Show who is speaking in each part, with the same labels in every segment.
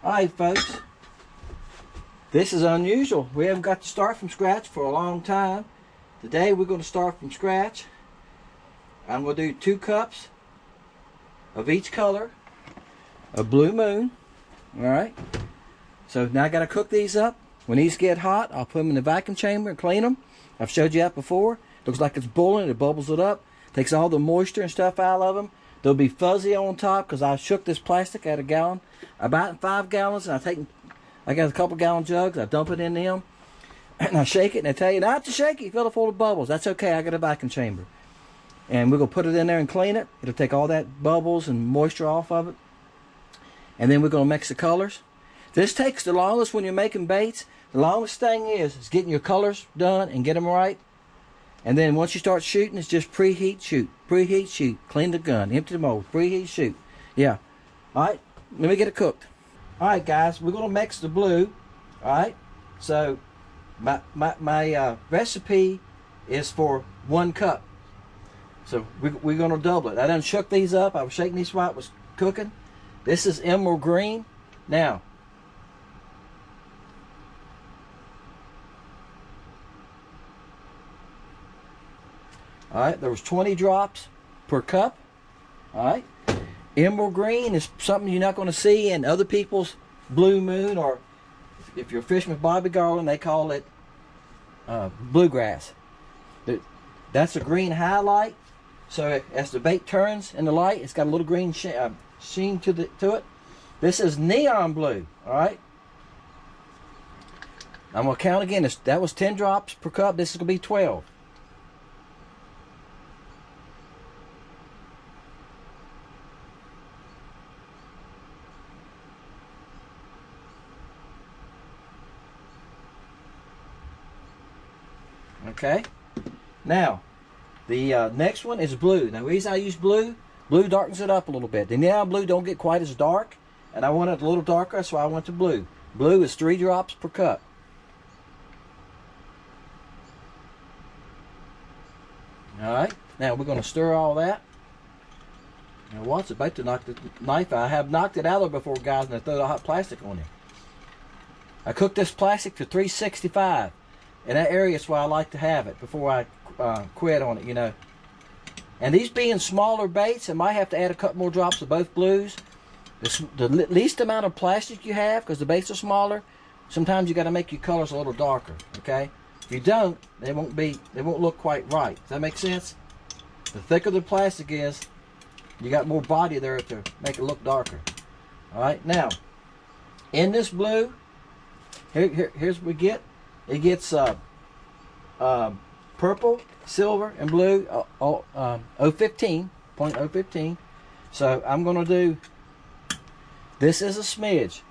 Speaker 1: Alright folks, this is unusual. We haven't got to start from scratch for a long time. Today we're going to start from scratch. I'm going to do 2 cups of each color of Blue Moon. Alright, so now I got to cook these up. When these get hot, I'll put them in the vacuum chamber and clean them. I've showed you that before. Looks like it's boiling, it bubbles it up, takes all the moisture and stuff out of them. They'll be fuzzy on top because I shook this plastic at a gallon, about 5 gallons, and I got a couple gallon jugs, I dump it in them, and I shake it, and I tell you not to shake it, fill it full of bubbles. That's okay, I got a vacuum chamber. And we're going to put it in there and clean it. It'll take all that bubbles and moisture off of it. And then we're going to mix the colors. This takes the longest when you're making baits. The longest thing is getting your colors done and get them right. And then once you start shooting, it's just preheat, shoot. Preheat, shoot. Clean the gun. Empty the mold. Preheat, shoot. Yeah. Alright, let me get it cooked. Alright guys, we're going to mix the blue. Alright, so my recipe is for 1 cup. So we're going to double it. I done shook these up. I was shaking these while it was cooking. This is emerald green. Now, alright, there was 20 drops per cup. Alright. Emerald green is something you're not going to see in other people's Blue Moon, or if you're fishing with Bobby Garland, they call it bluegrass. That's a green highlight, so as the bait turns in the light, it's got a little green sheen to it. This is neon blue. Alright. I'm going to count again. That was 10 drops per cup. This is going to be 12. Okay, now the next one is blue. Now the reason I use blue darkens it up a little bit. The neon blue don't get quite as dark, and I want it a little darker, so I went to blue. Blue is 3 drops per cup. Alright, now we're going to stir all that. Now watch, it's about to knock the knife out. I have knocked it out of there before, guys, and I throw the hot plastic on it. I cooked this plastic to 365. In that area is where I like to have it before I quit on it, you know. And these being smaller baits, I might have to add a couple more drops of both blues. The least amount of plastic you have, because the baits are smaller, sometimes you got to make your colors a little darker, okay? If you don't, they won't look quite right. Does that make sense? The thicker the plastic is, you got more body there to make it look darker. All right, now in this blue, here's what we get. It gets purple, silver, and blue, 015, 0.015. So I'm going to do, this is a smidge.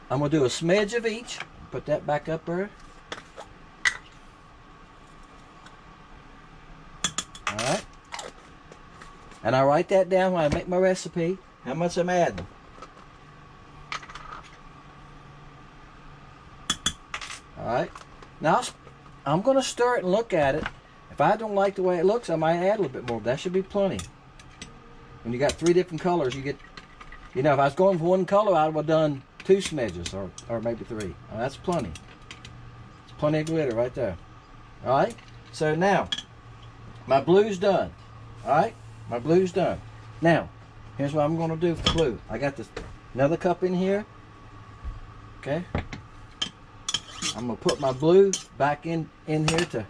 Speaker 1: I'm going to do a smidge of each. Put that back up there. Alright. And I write that down when I make my recipe, how much I'm adding. Alright, now I'm going to stir it and look at it. If I don't like the way it looks, I might add a little bit more. That should be plenty. When you got 3 different colors, you get, you know, if I was going for 1 color, I would have done 2 smidges or maybe 3. Oh, that's plenty. It's plenty of glitter right there. Alright, so now my blue's done. Alright, my blue's done. Now, here's what I'm going to do for blue. I got another cup in here. Okay. I'm going to put my blue back in here to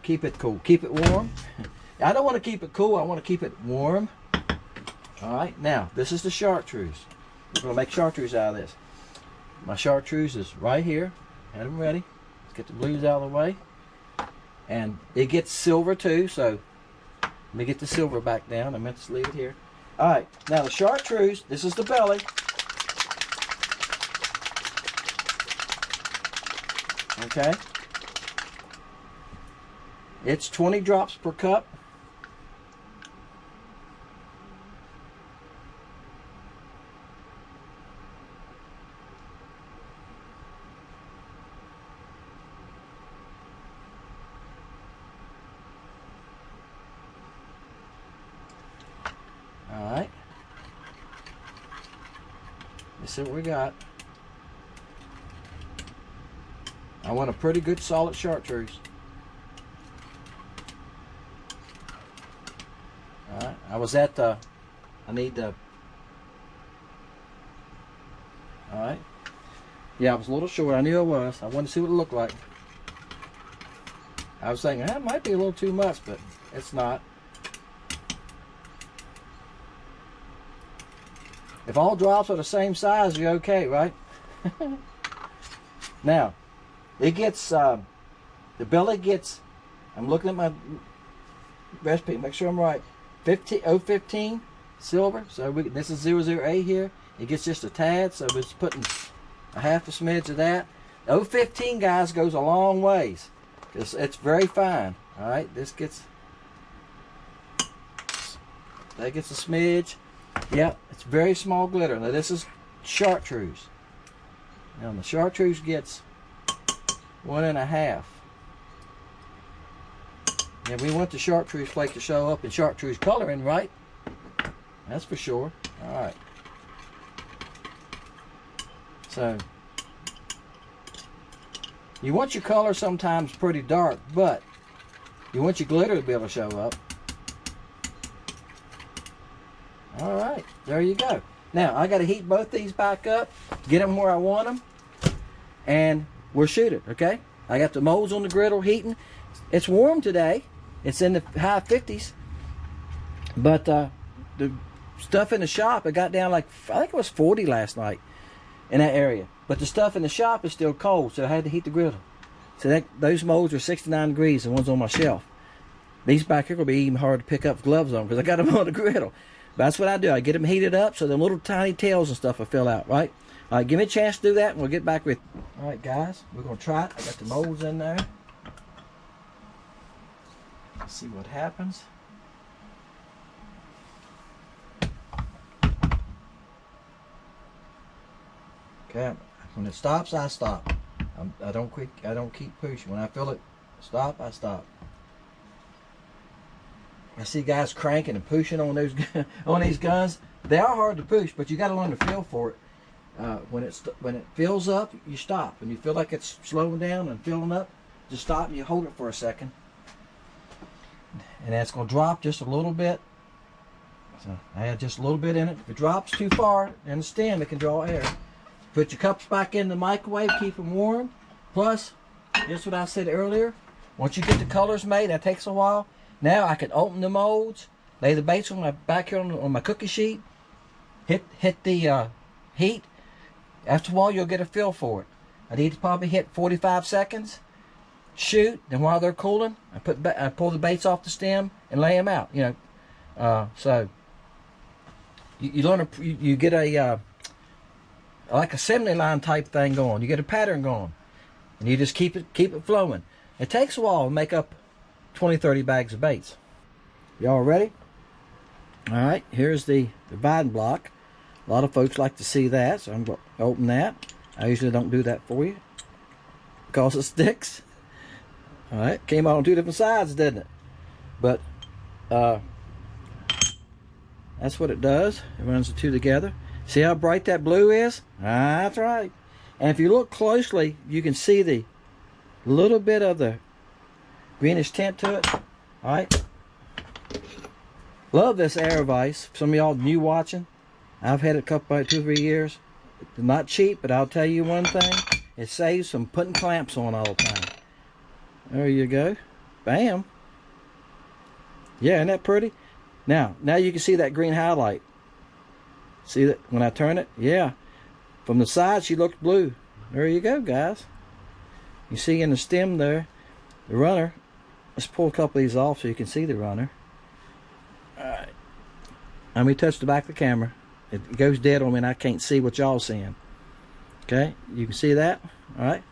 Speaker 1: keep it cool, keep it warm. I don't want to keep it cool, I want to keep it warm. Alright, now this is the chartreuse. We're going to make chartreuse out of this. My chartreuse is right here. Had them ready. Let's get the blues out of the way. And it gets silver too, so let me get the silver back down. I meant to leave it here. Alright, now the chartreuse, this is the belly. Okay, it's 20 drops per cup. Alright. Let's see what we got. I want a pretty good solid chartreuse. Alright. I was at the... I need the... Alright. Yeah, I was a little short. I knew I was. I wanted to see what it looked like. I was thinking, that might be a little too much, but it's not. If all drops are the same size, you're okay, right? Now, it gets, the belly gets, I'm looking at my recipe, make sure I'm right, 015 silver, so this is 00A here. It gets just a tad, so it's putting a half a smidge of that. 015, guys, goes a long ways. It's very fine. Alright, this gets, that gets a smidge. Yep, it's very small glitter. Now this is chartreuse. Now the chartreuse gets 1.5. And we want the chartreuse flake to show up in chartreuse coloring, right? That's for sure. Alright. So, you want your color sometimes pretty dark, but you want your glitter to be able to show up. Alright, there you go. Now, I got to heat both these back up, get them where I want them, and we'll shoot it, okay? I got the molds on the griddle heating. It's warm today. It's in the high 50s. But the stuff in the shop, it got down like, I think it was 40 last night in that area. But the stuff in the shop is still cold, so I had to heat the griddle. So those molds are 69 degrees, the ones on my shelf. These back here will be even hard to pick up gloves on because I got them on the griddle. But that's what I do. I get them heated up so the little tiny tails and stuff will fill out, right? All right, give me a chance to do that and we'll get back with you. All right, guys, we're going to try it. I got the molds in there. Let's see what happens. Okay, when it stops, I stop. I don't keep pushing. When I feel it stop, I stop. I see guys cranking and pushing on those on these guns. They are hard to push, but you got to learn to feel for it. When it fills up, you stop. When you feel like it's slowing down and filling up, just stop and you hold it for a second. And that's going to drop just a little bit. So I add just a little bit in it. If it drops too far in the stem, it can draw air. Put your cups back in the microwave, keep them warm. Plus, just what I said earlier, once you get the colors made, that takes a while. Now I can open the molds, lay the baits on my back here on my cookie sheet, hit the heat. After a while, you'll get a feel for it. I need to probably hit 45 seconds, shoot. Then while they're cooling, I pull the baits off the stem and lay them out. You know, so you learn you get a like assembly line type thing going. You get a pattern going, and you just keep it flowing. It takes a while to make up 20-30 bags of baits. Y'all ready? All right, here's the dividing block. A lot of folks like to see that, so I'm going to open that. I usually don't do that for you because it sticks. All right, came out on two different sides, didn't it? But that's what it does. It runs the two together. See how bright that blue is? That's right. And if you look closely, you can see the little bit of the greenish tint to it. All right. Love this air vise. Some of y'all new watching. I've had it about 2 or 3 years. It's not cheap, but I'll tell you one thing. It saves from putting clamps on all the time. There you go. Bam. Yeah, isn't that pretty? Now you can see that green highlight. See that when I turn it? Yeah. From the side, she looks blue. There you go, guys. You see in the stem there, the runner. Let's pull a couple of these off so you can see the runner. Alright. Let me touch the back of the camera. It goes dead on me and I can't see what y'all seeing. Okay, you can see that? Alright.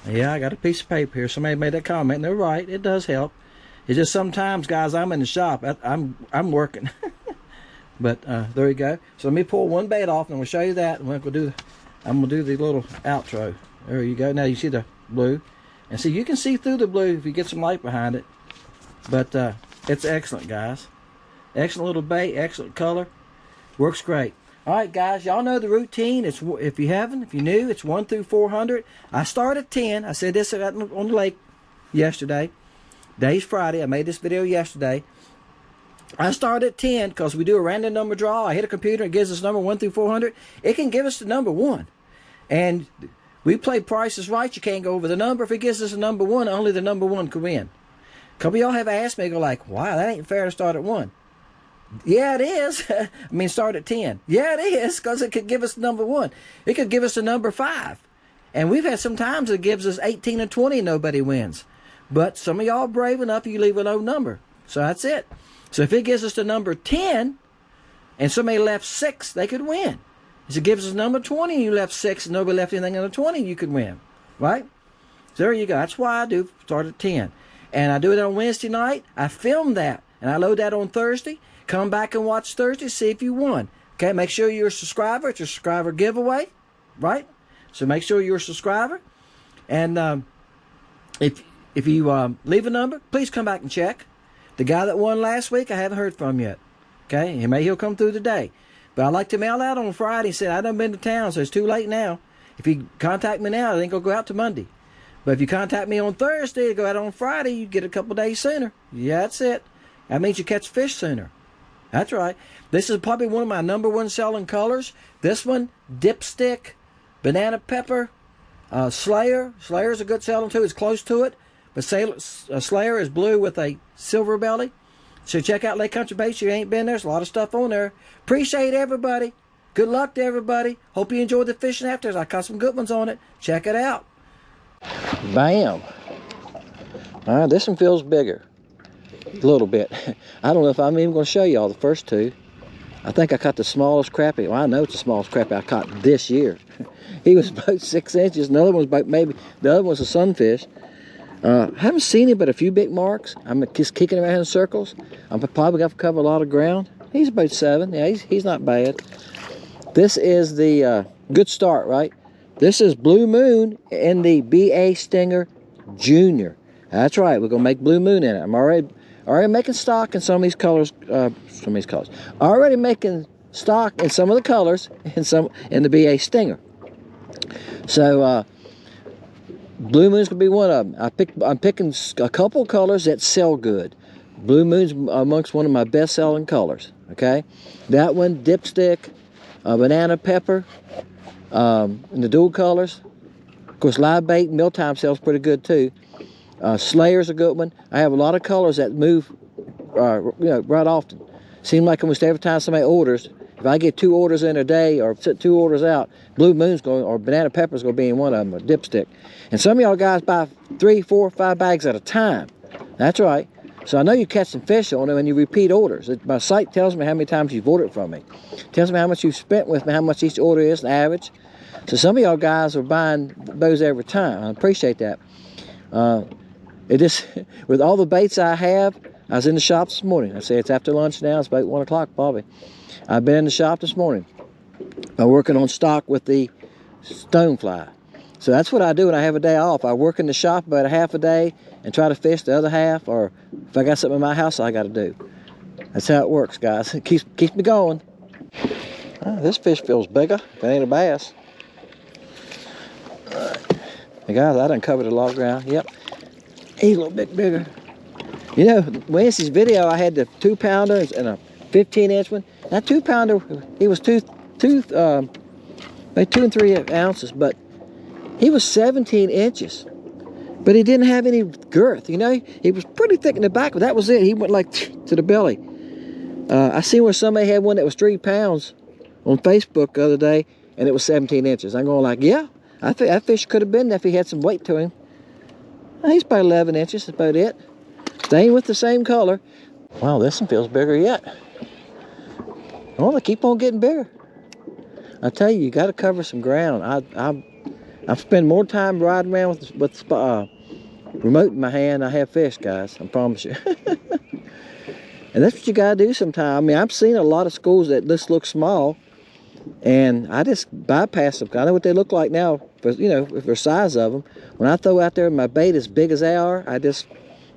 Speaker 1: Yeah, I got a piece of paper here. Somebody made that comment and they're right. It does help. It's just sometimes, guys, I'm in the shop. I'm working. But there you go. So let me pull one bait off and we'll show you that. And I'm gonna do the little outro. There you go. Now you see the blue. And see, you can see through the blue if you get some light behind it. But it's excellent, guys. Excellent little bait, excellent color. Works great. All right, guys, y'all know the routine. It's, if you haven't, if you're new, it's 1 through 400. I start at 10. I said this on the lake yesterday. Today's Friday. I made this video yesterday. I start at 10 because we do a random number draw. I hit a computer. It gives us number 1 through 400. It can give us the number 1. And we play Price is Right. You can't go over the number. If it gives us a number 1, only the number 1 can win. A couple of y'all have asked me, go like, wow, that ain't fair to start at 1. Yeah, it is. I mean, start at 10. Yeah, it is, because it could give us number 1. It could give us the number 5. And we've had some times it gives us 18 and 20 and nobody wins. But some of y'all brave enough, you leave a low number. So that's it. So if it gives us the number 10 and somebody left 6, they could win. If it gives us number 20 and you left 6 and nobody left anything under 20, you could win. Right? So there you go. That's why I do start at 10. And I do it on Wednesday night. I film that. And I load that on Thursday. Come back and watch Thursday, see if you won. Okay, make sure you're a subscriber. It's your subscriber giveaway, right? So make sure you're a subscriber. And if you leave a number, please come back and check. The guy that won last week, I haven't heard from yet. Okay, he'll come through today. But I like to mail out on Friday. He said, I done been to town, so it's too late now. If you contact me now, it ain't going to go out to Monday. But if you contact me on Thursday, it'll go out on Friday, you get it a couple days sooner. Yeah, that's it. That means you catch fish sooner. That's right. This is probably one of my number 1 selling colors. This one, dipstick, banana pepper, Slayer. Slayer is a good selling too. It's close to it. But Slayer is blue with a silver belly. So check out Lake Country Baits. You ain't been there. There's a lot of stuff on there. Appreciate everybody. Good luck to everybody. Hope you enjoyed the fishing after. I caught some good ones on it. Check it out. Bam. All right, this one feels bigger. A little bit. I don't know if I'm even going to show y'all the first 2. I think I caught the smallest crappie. Well, I know it's the smallest crappie I caught this year. He was about 6 inches. Another one was about maybe, the other one was a sunfish. I haven't seen him but a few big marks. I'm just kicking around in circles. I'm probably going to cover a lot of ground. He's about 7. Yeah, he's not bad. This is the good start, right? This is Blue Moon in the BA Stinger Junior. That's right. We're going to make Blue Moon in it. I'm already making stock in some of these colors. Already making stock in some of the colors in the BA Stinger. So Blue Moon's gonna be one of them. I'm picking a couple colors that sell good. Blue Moon's amongst one of my best selling colors. Okay, that one, dipstick, banana pepper, in the dual colors. Of course, live bait and mealtime sells pretty good too. Slayer's a good one. I have a lot of colors that move, right often. Seems like almost every time somebody orders, if I get 2 orders in a day or set 2 orders out, Blue Moon's going, or banana pepper's going to be in one of them, a dipstick. And some of y'all guys buy 3, 4, 5 bags at a time. That's right. So I know you catch some fish on them and you repeat orders. My site tells me how many times you've ordered from me. It tells me how much you've spent with me, how much each order is, the average. So some of y'all guys are buying those every time. I appreciate that. It just, with all the baits I have, I was in the shop this morning. I say it's after lunch now. It's about 1 o'clock probably. I've been in the shop this morning. I'm working on stock with the stonefly. So that's what I do when I have a day off. I work in the shop about a half a day and try to fish the other half, or if I got something in my house I got to do. That's how it works, guys. It keeps me going. This fish feels bigger if it ain't a bass. Hey guys, I done covered a lot of ground. Yep. He's a little bit bigger. You know, Wednesday's video, I had the 2-pounder and a 15-inch one. That 2-pounder, he was maybe 2 and 3 ounces, but he was 17 inches. But he didn't have any girth, you know. He was pretty thick in the back, but that was it. He went like to the belly. I seen where somebody had one that was 3 pounds on Facebook the other day, and it was 17 inches. I'm going like, yeah, I think that fish could have been there if he had some weight to him. He's about 11 inches, that's about it. Staying with the same color. Wow, this one feels bigger yet. Oh, they keep on getting bigger. I tell you, you got to cover some ground. I've spent more time riding around with the remote in my hand than I have fish, guys. I promise you. And that's what you got to do sometimes. I mean, I've seen a lot of schools that just look small, and I just bypass them. I know what they look like now, but you know, for the size of them. When I throw out there my bait as big as they are, I just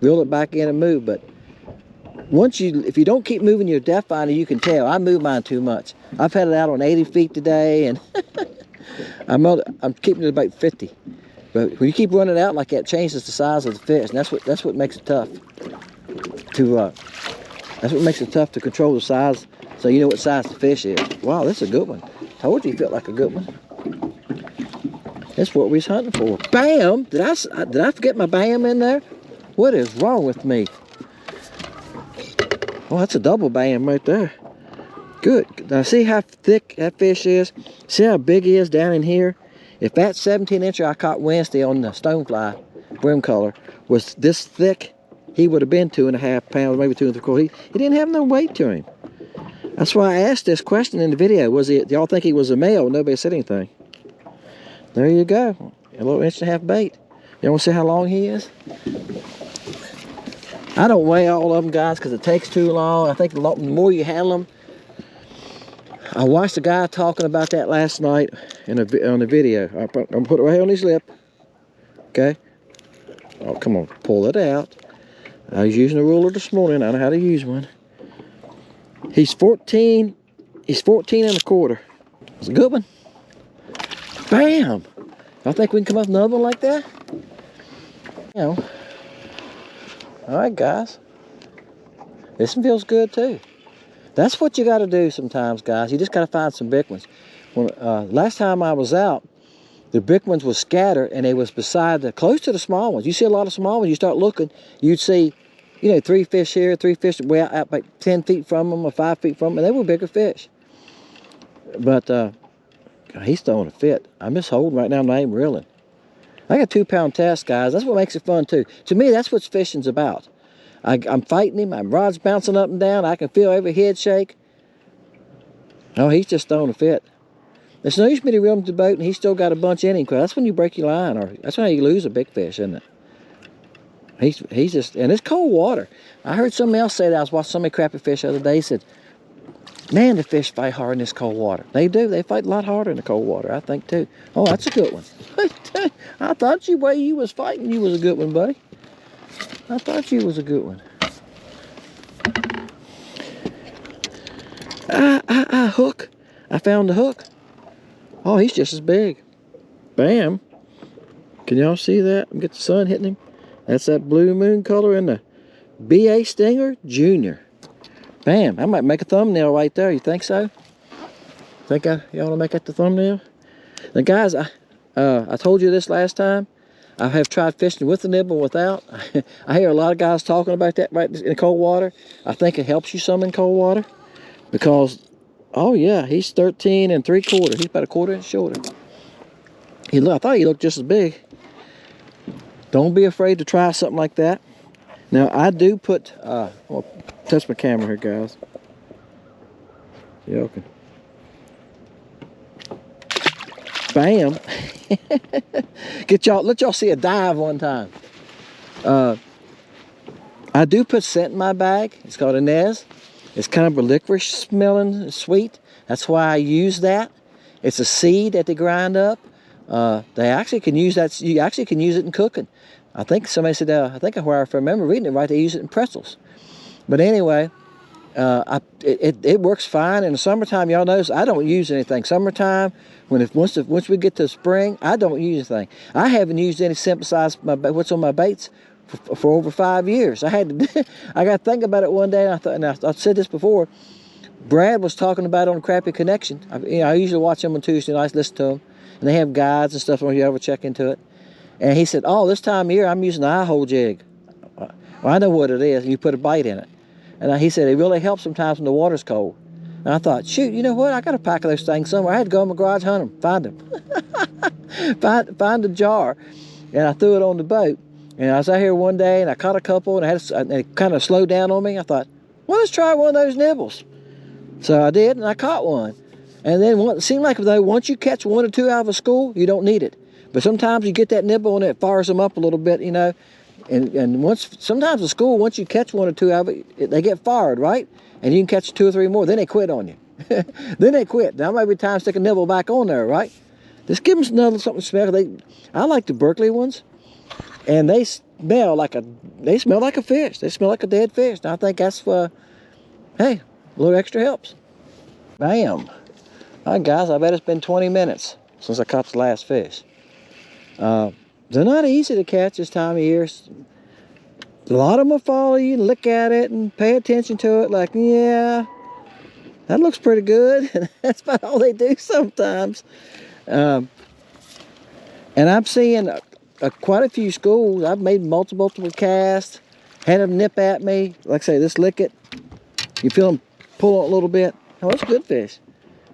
Speaker 1: reel it back in and move. But if you don't keep moving your depth finder, you can tell. I move mine too much. I've had it out on 80 feet today, and I'm keeping it about 50. But when you keep running out like that, it changes the size of the fish, and that's what makes it tough to control the size, so you know what size the fish is. Wow, this is a good one. Told you it felt like a good one. That's what we was hunting for. Bam! Did I forget my bam in there? What is wrong with me? Oh, that's a double bam right there. Good. Now see how thick that fish is? See how big he is down in here? If that 17-incher I caught Wednesday on the stonefly brim color was this thick, he would have been 2.5 pounds, maybe 2 3/4. He didn't have no weight to him. That's why I asked this question in the video. Do y'all think he was a male? Nobody said anything. There you go. A little 1.5-inch bait. You want to see how long he is? I don't weigh all of them, guys, because it takes too long. I think the more you handle them. I watched a guy talking about that last night on the video. I'm going to put it right on his lip. Okay? Oh, come on. Pull it out. I was using a ruler this morning. I know how to use one. He's 14. He's 14 1/4. It's a good one. Bam! I think we can come up with another one like that. You know. All right, guys. This one feels good too. That's what you got to do sometimes, guys. You just got to find some big ones. When, last time I was out, the big ones was scattered, and they was close to the small ones. You see a lot of small ones. You start looking, you'd see, 3 fish here, 3 fish way out about 10 feet from them or 5 feet from them, and they were bigger fish. But he's throwing a fit. I'm just holding right now. I'm not even reeling. I got a 2-pound test, guys. That's what makes it fun too. To me, that's what fishing's about. I'm fighting him. My rod's bouncing up and down. I can feel every head shake. Oh, he's just throwing a fit. There's no use for me to reel him to the boat, and he's still got a bunch in him. Cause that's when you break your line, or that's how you lose a big fish, isn't it? He's just, and it's cold water. I heard somebody else say that. I was watching somebody crappie fish the other day. He said, man, the fish fight hard in this cold water. They do. They fight a lot harder in the cold water, I think, too. Oh, that's a good one. I thought the way you was fighting, you was a good one, buddy. I thought you was a good one. Hook. I found the hook. Oh, he's just as big. Bam. Can y'all see that? Get the sun hitting him. That's that blue moon color in the BA Stinger Junior. Bam. I might make a thumbnail right there. You think so? Think y'all want to make that the thumbnail? Now, guys, I told you this last time. I have tried fishing with the nibble, without. I hear a lot of guys talking about that right in cold water. I think it helps you some in cold water. Because, oh yeah, he's 13 3/4. He's about a 1/4 inch shorter. I thought he looked just as big. Don't be afraid to try something like that. Now, I do put, I'll touch my camera here, guys. Yeah, okay. Bam. Let y'all see a dive one time. I do put scent in my bag. It's called a Nez. It's kind of a licorice smelling sweet. That's why I use that. It's a seed that they grind up. They actually can use that. You actually can use it in cooking. I think somebody said, I remember reading it right, they use it in pretzels. But anyway, it works fine. In the summertime, y'all notice I don't use anything. Summertime, once we get to spring, I don't use anything. I haven't used any scent besides what's on my baits for over 5 years. I got to think about it one day, and I said this before. Brad was talking about it on Crappie Connection. I usually watch them on Tuesday nights, listen to them, and they have guides and stuff. If you ever check into it, and he said, "Oh, this time of year I'm using the eye hole jig." Well, I know what it is. You put a bite in it, and he said it really helps sometimes when the water's cold. And I thought, shoot, you know what? I got a pack of those things somewhere. I had to go in my garage, hunt them, find them, find a jar, and I threw it on the boat. And I was out here one day, and I caught a couple, and it kind of slowed down on me. I thought, well, let's try one of those nibbles. So I did, and I caught one. And then it seemed like though once you catch 1 or 2 out of a school, you don't need it. But sometimes you get that nibble and it fires them up a little bit, And sometimes the school, once you catch 1 or 2 out of it, they get fired, right? And you can catch 2 or 3 more, then they quit on you. Then they quit. Now maybe time to stick a nibble back on there, right? Just give them something special. I like the Berkeley ones, and they smell like a fish. They smell like a dead fish. And I think that's, hey, a little extra helps. Bam. All right, guys, I bet it's been 20 minutes since I caught the last fish. They're not easy to catch this time of year. A lot of them will follow you and look at it and pay attention to it like, yeah, that looks pretty good. And that's about all they do sometimes. And I'm seeing quite a few schools. I've made multiple casts, had them nip at me. Like I say, this lick it. You feel them pull it a little bit. Oh, it's good fish.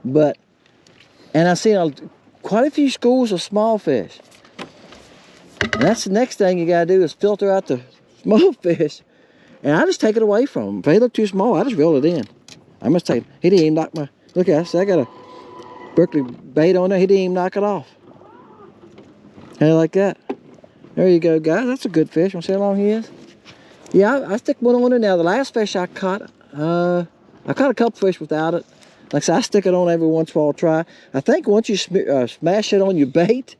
Speaker 1: And I've seen quite a few schools of small fish. And that's the next thing you gotta do is filter out the small fish. And I just take it away from them. If they look too small, I just reel it in. I must take, he didn't even knock my, look at this, I got a Berkeley bait on there, he didn't even knock it off. How like that? There you go, guys, that's a good fish. Want to see how long he is? Yeah, I stick one on there now. The last fish I caught a couple fish without it. Like I said, I stick it on every once in a while, try. I think once you smash it on your bait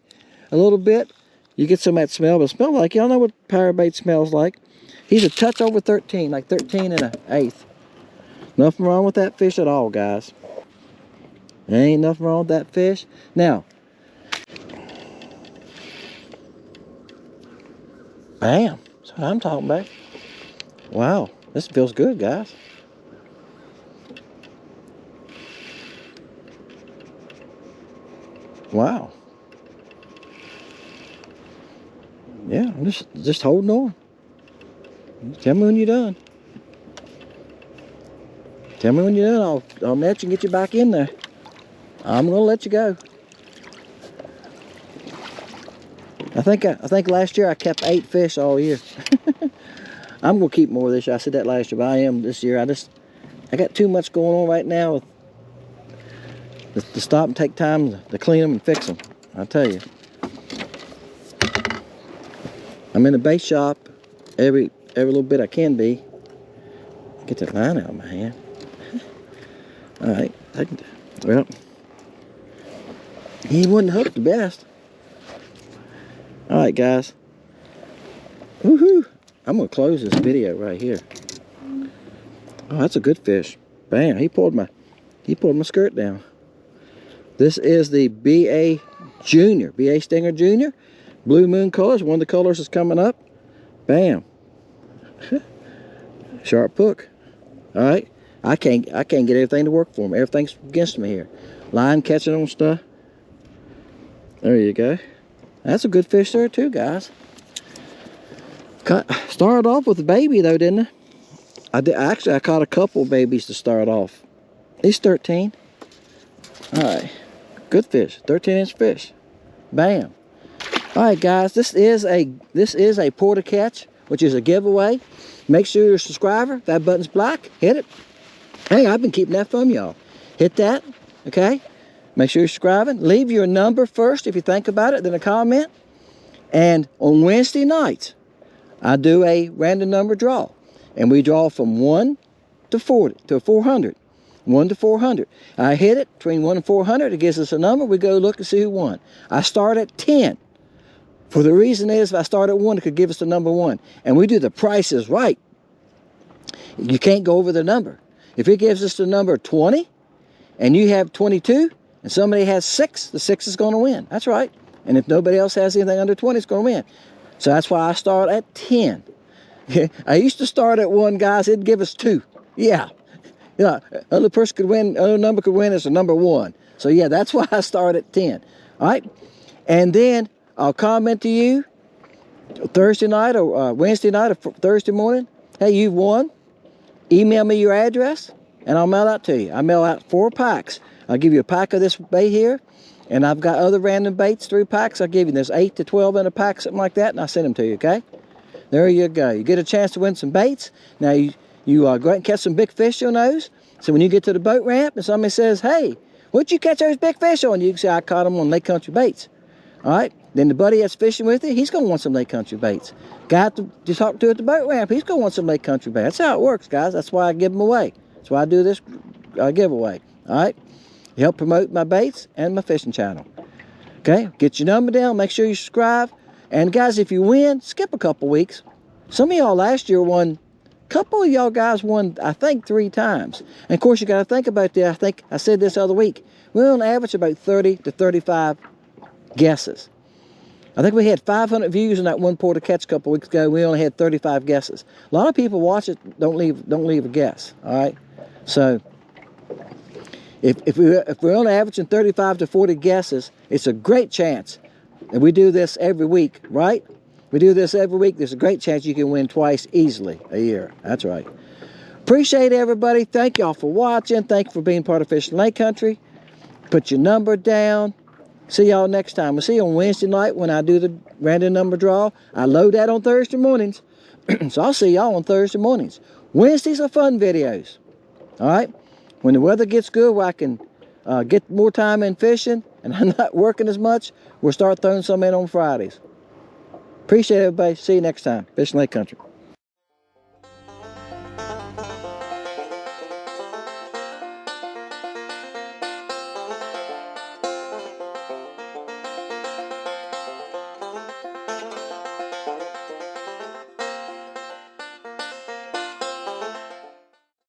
Speaker 1: a little bit, you get some of that smell, but it smells like, y'all know what power bait smells like. He's a touch over 13, like 13 and 1/8. Nothing wrong with that fish at all, guys. There ain't nothing wrong with that fish. Now, bam, that's what I'm talking about. Wow, this feels good, guys. Wow. Yeah, I'm just holding on. Tell me when you're done. Tell me when you're done. I'll net you and get you back in there. I'm gonna let you go. I think last year I kept 8 fish all year. I'm gonna keep more this year. I said that last year, but I am this year. I got too much going on right now to stop and take time to clean them and fix them. I'll tell you. I'm in the bait shop every little bit I can be. Get that line out of my hand. All right. Well, he wouldn't hook the best. All right, guys. Woohoo! I'm gonna close this video right here. Oh, that's a good fish. Bam! He pulled my skirt down. This is the BA Junior, BA Stinger Junior. Blue Moon colors. One of the colors is coming up. Bam. Sharp hook. All right. I can't get everything to work for me. Everything's against me here. Line catching on stuff. There you go. That's a good fish there too, guys. Started off with a baby though, didn't I? Actually, I caught a couple babies to start off. He's 13. All right. Good fish. 13-inch fish. Bam. All right, guys, this is a pour to catch, which is a giveaway. Make sure you're a subscriber. If that button's black, hit it. Hey, I've been keeping that from y'all. Hit that, okay? Make sure you're subscribing. Leave your number first if you think about it, then a comment. And on Wednesday nights, I do a random number draw. And we draw from 1 to 400. 1 to 400. I hit it between 1 and 400. It gives us a number. We go look and see who won. I start at 10. For the reason is, if I start at 1, it could give us the number 1. And we do the prices right. You can't go over the number. If it gives us the number 20, and you have 22, and somebody has 6, the 6 is going to win. That's right. And if nobody else has anything under 20, it's going to win. So that's why I start at 10. I used to start at 1, guys. It'd give us 2. Yeah. Yeah. Other person could win, other number could win as the number 1. So yeah, that's why I start at 10. All right. And then I'll comment to you Thursday night or Wednesday night or Thursday morning. Hey, you've won. Email me your address and I'll mail out to you. I mail out 4 packs. I'll give you a pack of this bait here. And I've got other random baits, 3 packs. I'll give you, there's 8 to 12 in a pack, something like that, and I'll send them to you, okay? There you go. You get a chance to win some baits. Now, you go out and catch some big fish on those. So when you get to the boat ramp and somebody says, hey, what'd you catch those big fish on? You can say, I caught them on Lake Country Baits. All right? Then the buddy that's fishing with you, he's going to want some Lake Country Baits. Guy to talk to at the boat ramp, he's going to want some Lake Country Baits. That's how it works, guys. That's why I give them away. That's why I do this giveaway. All right? You help promote my baits and my fishing channel. Okay? Get your number down. Make sure you subscribe. And guys, if you win, skip a couple weeks. Some of y'all last year won. A couple of y'all guys won, I think, 3 times. And of course, you got to think about that. I think I said this the other week. We're on average about 30 to 35 guesses. I think we had 500 views on that one pour to catch a couple weeks ago. We only had 35 guesses. A lot of people watch it, don't leave a guess. All right. So if we're on averaging 35 to 40 guesses, it's a great chance. And we do this every week, right? We do this every week. There's a great chance you can win twice easily a year. That's right. Appreciate everybody. Thank y'all for watching. Thank you for being part of Fishing Lake Country. Put your number down. See y'all next time. We'll see you on Wednesday night when I do the random number draw. I load that on Thursday mornings. So I'll see y'all on Thursday mornings. Wednesdays are fun videos. All right? When the weather gets good where I can get more time in fishing and I'm not working as much, we'll start throwing some in on Fridays. Appreciate everybody. See you next time. Fishing Lake Country.